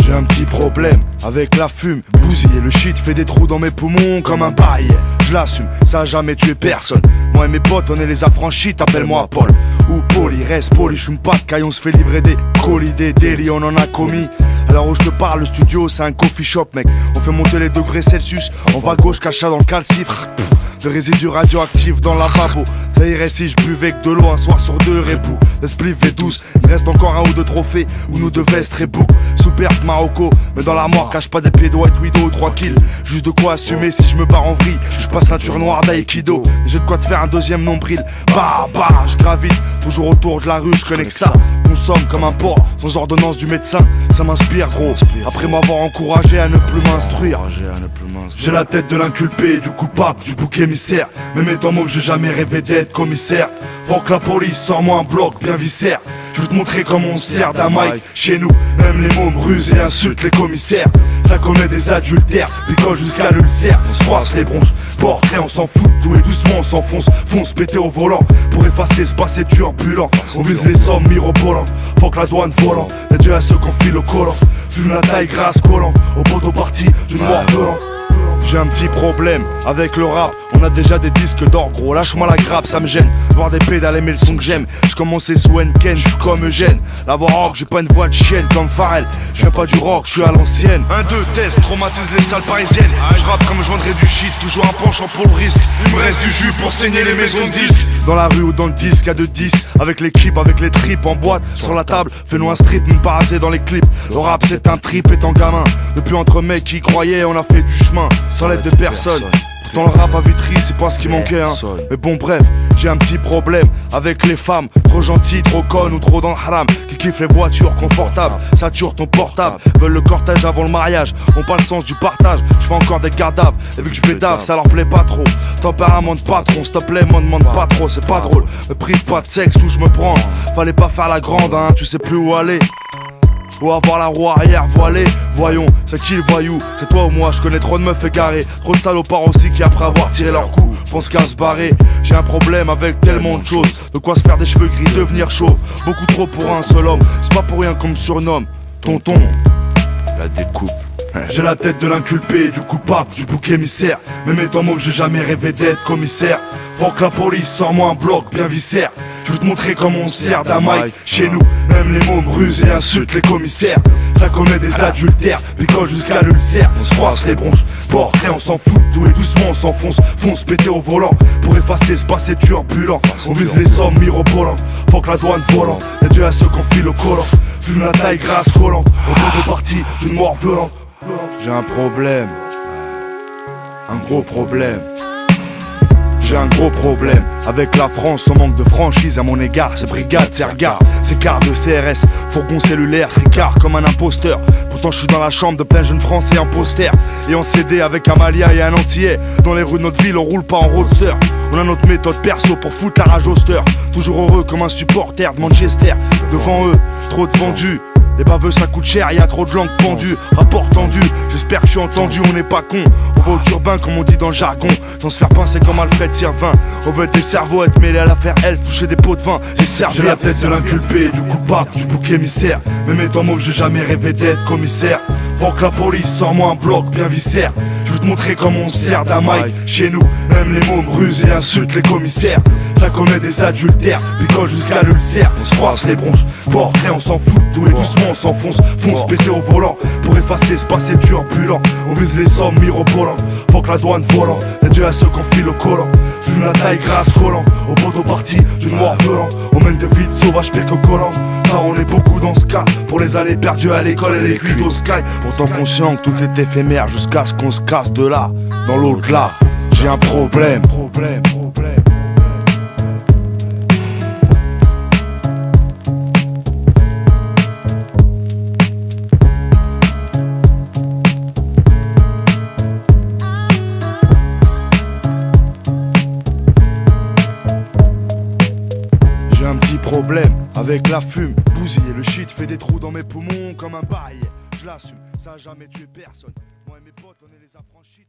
J'ai un petit problème avec la fume. Bousiller le shit fait des trous dans mes poumons comme un bail. Je l'assume, ça a jamais tué personne. Moi et mes potes, on est les affranchis, t'appelle-moi Paul ou Poli, reste poli, j'fume pas de caille, on se fait livrer des colis, des délits, on en a commis. Alors où je te parle, le studio c'est un coffee shop mec. On fait monter les degrés Celsius, on va à gauche, cacha dans le calcifre. De résidus radioactifs dans la lavabo. Ça irait si je buvais que de l'eau un soir sur deux rébou. Le spliff est douce, il reste encore un ou deux trophées ou nous deux vestes très bouc. Super Marocco, mais dans la mort cache pas des pieds de White Widow ou 3 kills. Juste de quoi assumer si je me barre en vrille. Je passe ceinture noire d'aïkido. J'ai de quoi te faire un deuxième nombril. Bah, je gravite, toujours autour de la rue, je connais que ça. Consomme comme un porc, sans ordonnance du médecin. Ça m'inspire gros, après m'avoir encouragé à ne plus m'instruire. J'ai la tête de l'inculpé, du coupable, du bouc émissaire. Même étant môme, j'ai jamais rêvé d'être commissaire. Faut que la police sort-moi un bloc bien viscère. Je veux te montrer comment on sert d'un mic. Chez nous, même les mômes rusent et insultent les commissaires. Ça commet des adultères, picole jusqu'à l'ulcère. On se froisse les bronches, portrait on s'en fout. Tout et doucement on s'enfonce, fonce péter au volant. Pour effacer ce passé turbulent. On vise les sommes mirobolantes, faut que la douane volant. Dédié à ceux qu'on file au collant. Fume la taille grasse collante, au poteau parti d'une mort violente. J'ai un petit problème avec le rap. On a déjà des disques d'or gros, lâche-moi la grappe, ça me gêne. Voir des pédales aimer le son que j'aime. Je commençais sous Henken, j'suis comme Eugène. La voix rock, j'ai pas une voix de chienne comme Pharrell. Je viens pas du rock, j'suis à l'ancienne. 1, 2, test, traumatise les salles parisiennes. Je rappe comme je vendrais du schiste, toujours un penchant pour le risque. Il me reste du jus pour saigner les maisons de disques. Dans la rue ou dans le disque, y'a de 10. Avec l'équipe, avec les tripes en boîte. Sur la table, fais-nous un strip, même pas assez dans les clips. Le rap c'est un trip étant gamin. Depuis entre mecs qui croyaient, on a fait du chemin. Sans l'aide de personne. Pourtant le rap à Vitry c'est pas ce qui manquait hein. Mais bon bref, j'ai un petit problème avec les femmes. Trop gentilles, trop connes ou trop dans le haram. Qui kiffent les voitures confortables, saturent ton portable. Veulent le cortège avant le mariage, ont pas le sens du partage. Je fais encore des gardaves, et vu que je bédave ça leur plaît pas trop. Tempérament de patron, s'il te plaît m'en demande pas trop. C'est pas drôle, me prive pas de sexe où je me prends. Fallait pas faire la grande hein, tu sais plus où aller. Faut avoir la roue arrière voilée. Voyons, c'est qui le voyou? C'est toi ou moi? Je connais trop de meufs égarées. Trop de salopards aussi qui après avoir tiré leur coup pensent qu'à se barrer. J'ai un problème avec tellement de choses. De quoi se faire des cheveux gris, devenir chauve. Beaucoup trop pour un seul homme. C'est pas pour rien qu'on me surnomme Tonton. La découpe. J'ai la tête de l'inculpé, du coupable, du bouc émissaire. Même étant môme, j'ai jamais rêvé d'être commissaire. Faut que la police sort-moi un bloc bien viscère. Je veux te montrer comment on sert d'un mic. Chez nous, même les mômes rusent et insultent les commissaires. Ça commet des adultères, picole jusqu'à l'ulcère. On se froisse les bronches, portrait on s'en fout. Tout et doucement on s'enfonce, fonce péter au volant. Pour effacer ce passé turbulent. On vise les sommes mirobolantes, faut que la douane volante. Dédié à ceux qu'on file au collant. Fume la taille grasse collante, au bout de partie d'une mort violente. J'ai un problème, un gros problème. J'ai un gros problème avec la France, on manque de franchise à mon égard. C'est brigade, c'est regard, c'est quart de CRS, fourgon cellulaire, tricard comme un imposteur. Pourtant je suis dans la chambre de plein jeunes français en poster. Et en CD avec un Malien et un Antillais. Dans les rues de notre ville on roule pas en roadster. On a notre méthode perso pour foutre la rage au stir. Toujours heureux comme un supporter de Manchester. Devant eux, trop de vendus. Les baveux ça coûte cher, y'a trop de langues pendues. Rapport tendu, j'espère que je suis entendu, on n'est pas con. On va au turbin comme on dit dans le jargon. Sans se faire pincer comme Alfred Sirvin. On veut être des cerveaux, être mêlés à l'affaire elfe, toucher des pots de vin. J'ai la tête de l'inculpé, du coupable, du bouc émissaire. Même étant môme, j'ai jamais rêvé d'être commissaire. Faut que la police sort-moi un bloc bien viscère. Je veux te montrer comment on sert d'un mic. Chez nous, même les mômes rusent et insultent les commissaires. Ça commet des adultères, picole jusqu'à l'ulcère. On se froisse les bronches, portrait on s'en fout. Tout et doucement on s'enfonce, fonce péter au volant. Pour effacer ce passé turbulent. On vise les sommes mirobolantes, faut que la douane volante. Dédié à ceux qu'on file au collant. Fume la taille grasse collante, au poteau parti d'une mort violente. On mène des vies sauvages pire que collant. Car on est beaucoup dans ce cas. Pour les années perdues à l'école et les cuites au sky. Pourtant conscient que tout est éphémère jusqu'à ce qu'on se casse de là. Dans l'au-delà, j'ai un problème. J'ai un petit problème avec la fume. Bousiller le shit fait des trous dans mes poumons comme un bail. Je l'assume, ça a jamais tué personne. Moi et mes potes on est les affranchis.